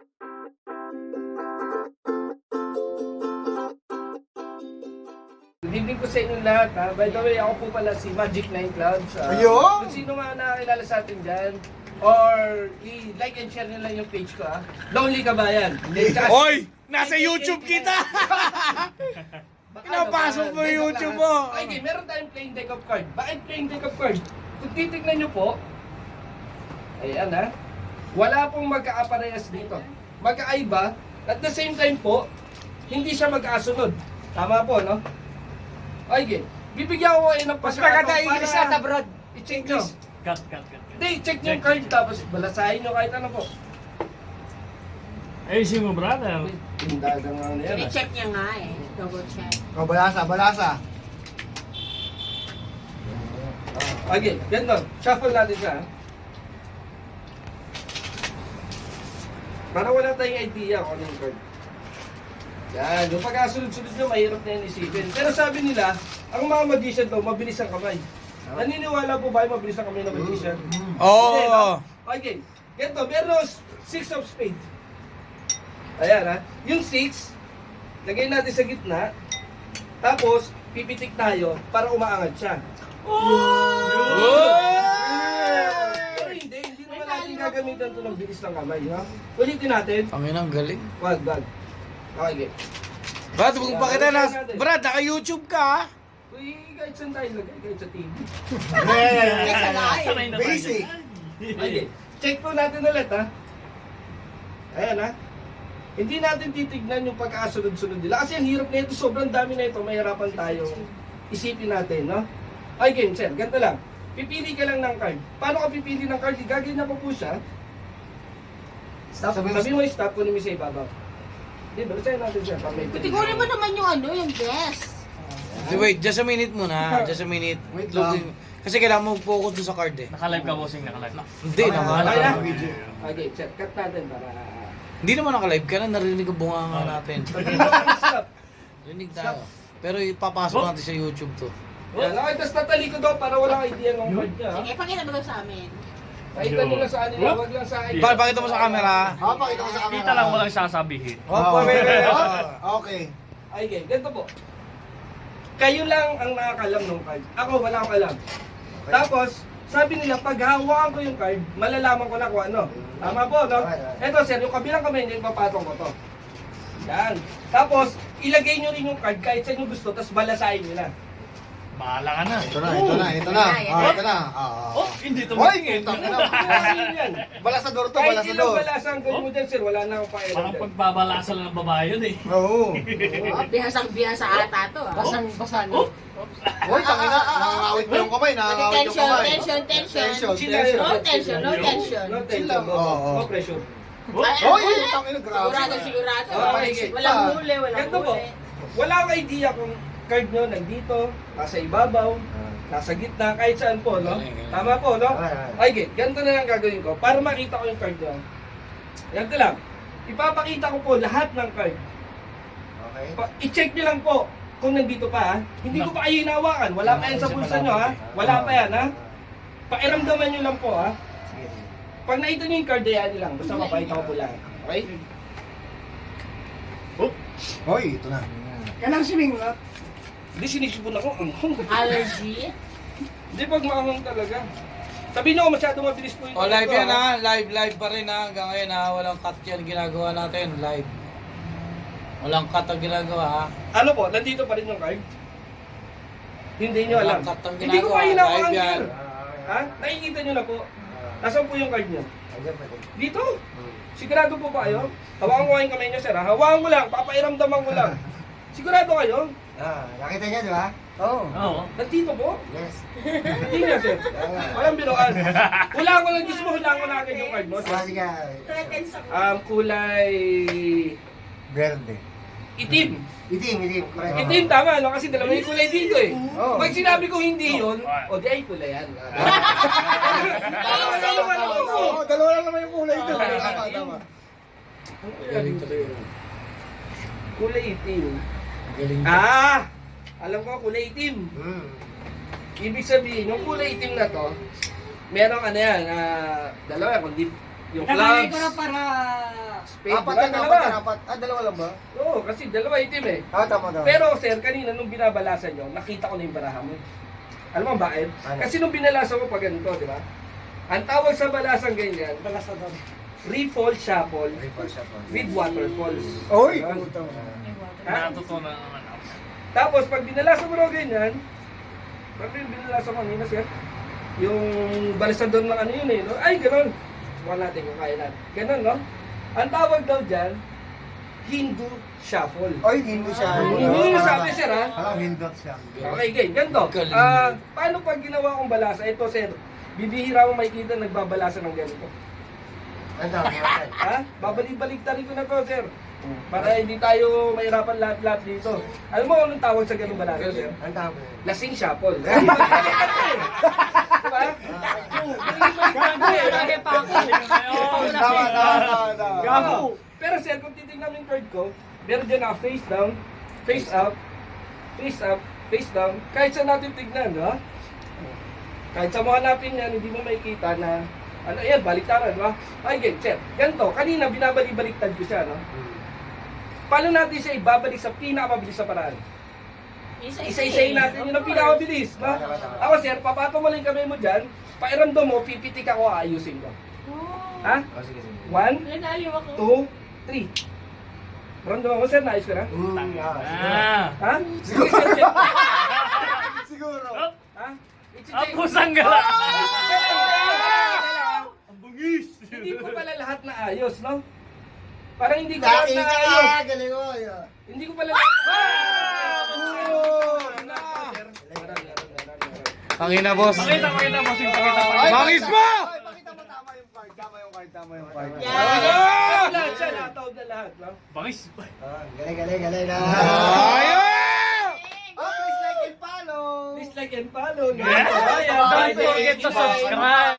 Good evening po sa inyong lahat ha. By the way, ako po pala si Magic 9 Clouds. Ayun! Kung sino mga nakakilala sa atin dyan, or i-like and share nila yung page ko ha. Lonely Kabayan. Oy! Nasa YouTube kita! Pinapasok mo yung YouTube mo! Okay, meron tayong playing deck of card. Bakit playing deck of card? Kung titignan nyo po, ayan ha, wala pong magkaaparehas dito. Magkaiba, at the same time po, hindi siya magkasunod. Tama po, no? Okay, bibigyan ko kayo ng Mas maganda English na Brad. I-check nyo. Cut. Hindi, check nyo yung card tapos balasahin nyo kahit ano po. Ayusin mo, brother. Tindagan nga na yan. I-check niya nga eh. Double check. Oh, balasa. Okay, ganun. Shuffle natin siya. ha? Para wala tayong idea kung ano yung card. Yan, yung pagkasunod-sunod nyo, mahirap na yan isipin. Pero sabi nila, ang mga magician daw, mabilis ang kamay. Naniniwala po ba yung mabilis ang kamay ng magician? Hindi, no? Okay, ganito, meron 6 of spades. Ayan ha, yung 6, lagay natin sa gitna, tapos pipitik tayo para umaangat siya. Pero hindi naman natin gagamitan ito ng bilis ng kamay, ha? Ulitin natin. Ang inang galing. Wag. Okay. Brad, kung pakita na. Brad, naka-YouTube ka ha? Uy, kahit saan tayo lagay, kahit sa TV. Sanay na tayo. Basic. Okay, check po natin ulit, ha? Ayan, ha? Hindi natin titignan yung pagkakasunod-sunod nila. Kasi ang hirap na ito, sobrang dami na ito, mahirapan tayo. Isipin natin, no? Okay, sir, ganito lang. Pipili ka lang ng card. Paano ka pipili ng card? Gagawin na po siya. Stop. Sabi mo stop, kunin mo sa ibabaw. Di ba? Basahin natin siya. Tigurin mo naman yung ano, yung best. Wait, just a minute muna. Just a minute. Wait Looking. Kasi kailangan mo focus doon sa card eh. Naka-live ka, bossing, naka-live. Hindi naman. Okay na? Okay. Okay, sir, cut natin para... Hindi naman naka-live ka na. Narinig ang bunganga natin. Hindi naman stop. Rinig tayo. Pero ipapasok natin sa YouTube to. Yan, okay, tapos tatalikod daw para walang idea ng card niya. ha? Sige, pakita mo daw sa amin. Pakita nila sa kanila, wag lang sa akin. Pakita mo sa camera. Pakita ko sa camera. Kita lang walang sasabihin. Okay. Okay, ganito po. Kayo lang ang nakakalam ng card. Ako, wala akong alam. Tapos, sabi nila, pag hawakan ko yung card, malalaman ko na kung ano. Tama po, no? Eto, sir, yung kabilang kamay niyo, ipapatong ko to. Yan. Tapos, ilagay nyo rin yung card kahit saan nyo gusto, tapos balasahin nyo na. Bahala ka na. Ito na. Oh, hindi Hoy, tumingin. Balasahin yan. Balasador to, Kahit ilang balasador. balasa ang gawin mo dyan, sir, wala na akong pakialam Parang dyan. pagbabalasa lang ng babae yun eh. Oo. Oh, bihasang-bihasa ata to ah. Basa Oh, Hoy, tangina. Nangangawit mo yung kamay. Nangangawit yung kamay. Tension. Tension. No tension. No tension. No pressure. Hoy, tangina. Grabe. Sigurado. Okay. Walang huli, walang Ganito po, huli. wala akong idea kung card nyo nandito, nasa ibabaw, nasa gitna, kahit saan po, no? Tama po, no? Okay, ganito na lang gagawin ko para makita ko yung card nyo. Ganito lang. Ipapakita ko po lahat ng card. Okay. I-check nyo lang po kung nandito pa, ha? Hindi ko pa kayo hinawakan. Wala pa yan sa bulsa nyo, ha? Wala pa yan, ha? Pakiramdaman nyo lang po, ha? Pag nakita nyo yung card, hayaan nyo lang. Basta mapakita ko po lang. Okay? Hoy, ito na. Kanang sining na. Hindi, sinisipon ako. Allergy. Hindi, pag maangang talaga. Sabi nyo, masyado mabilis po yung Oh, live ito, yan ha? ha. Live pa rin ha. Hanggang ngayon ha. Walang cut yan ginagawa natin. Live. Walang cut ang ginagawa ha. Ano po, nandito pa rin yung card? Hindi nyo alam. Walang cut ang Hindi ko ginagawa. pa hinawakan, Live yan. sir. Ha? Nakikita nyo na po. Nasaan po yung card nyo? Dito? Sigurado po ba kayo? Hawakan ko kayong kamay nyo, sir. Ha? Hawakan ko lang, papairamdaman ko lang. Sigurado kayo? Nakita niya, di ba? Oo. Nandito po? Yes. Hindi nga, sir. Walang binuan. Hulaan ko lang, gusto mo hulaan ko na agad yung card mo. Sige. Kulay... Verde. Itim. Itim. Correct. Itim, tama, no? Kasi dalawa yung kulay dito eh. Oo. Pag sinabi ko hindi yun, o di ay kulay yan. Oo, dalawa lang naman yung kulay ito. Tama. Galing talaga. Kulay itim. Galing. Alam ko, kulay itim. Ibig sabihin, yung kulay itim na to, merong ano yan, dalawa, kundi yung Nakalagay clubs, ko na para spade. Apat Diba? yan, Dalawa. apat. Ah, dalawa lang ba? Oo, kasi dalawa itim eh. Ah, tama. Pero sir, kanina nung binabalasan nyo, nakita ko na yung baraha mo. Alam mo bakit? Ano? Kasi nung binalasan mo pag ganito, di ba? Ang tawag sa balasang ganyan, refall shuffle with waterfalls. Oy! Ganun. Ha? Natutunan naman ako. Tapos pag binalasan mo raw ganyan, pag binalasan mo kanina sir, yung balisador ng ano yun eh, no? Ay, ganun. Subukan natin kung kaya natin. Ganun, no? Ang tawag daw dyan, Hindu shuffle. Oy, hindi siya. Hindi yung sabi sir ha? Alam, hindot siya. Okay, game. Ganito. Galing. Paano pag ginawa kong balasa? Ito, sir. Bibihira mo makikita nagbabalasa ng ganito. Ano? Ha? Babalik-baliktarin ko na to, sir. Para hindi tayo mahirapan lahat-lahat dito. Alam mo anong tawag sa ganung balasa, sir? Ang tawag. Lasing shuffle. Balik-baliktad ko eh. Diba? Balik-baliktad ko eh. Lagi pa ako. Tama. Gago. Pero sir, kung titignan mo yung card ko, meron dyan na face down, face up, face up, face down. Kahit saan natin tignan, ha? Kahit sa mo hanapin yan, hindi mo makikita na, ano yan, baliktaran, di ba? Ay, sir, ganito, kanina binabalik-baliktad ko siya, no? Paano natin siya ibabalik sa pinakamabilis sa paraan? Isa-isayin natin yun ang pinakamabilis, no? Ako, sir, papato mo lang yung kamay mo dyan, pairamdam mo, pipitik ako, aayusin ko. Ha? Sige. 1, Naliw ako. 2, 3. Ramdam mo, sir, naayos ko na? Ah. Ha? Sige, sir, sir. Siguro. Ha? Ang pusang gala. Ang bungis! Hindi ko pala lahat na ayos, no? Parang hindi ko lahat na ayos. Galing mo. Hindi ko pala lahat na Pangina, boss. Pakita mo yung pakita mo. Bangis mo! Pakita mo tama yung card. Tama yung card. Pero lahat siya, natawag na lahat, no? Bangis. Galing. Oh, please like and follow. Dislike and follow. Yeah. Don't forget to subscribe.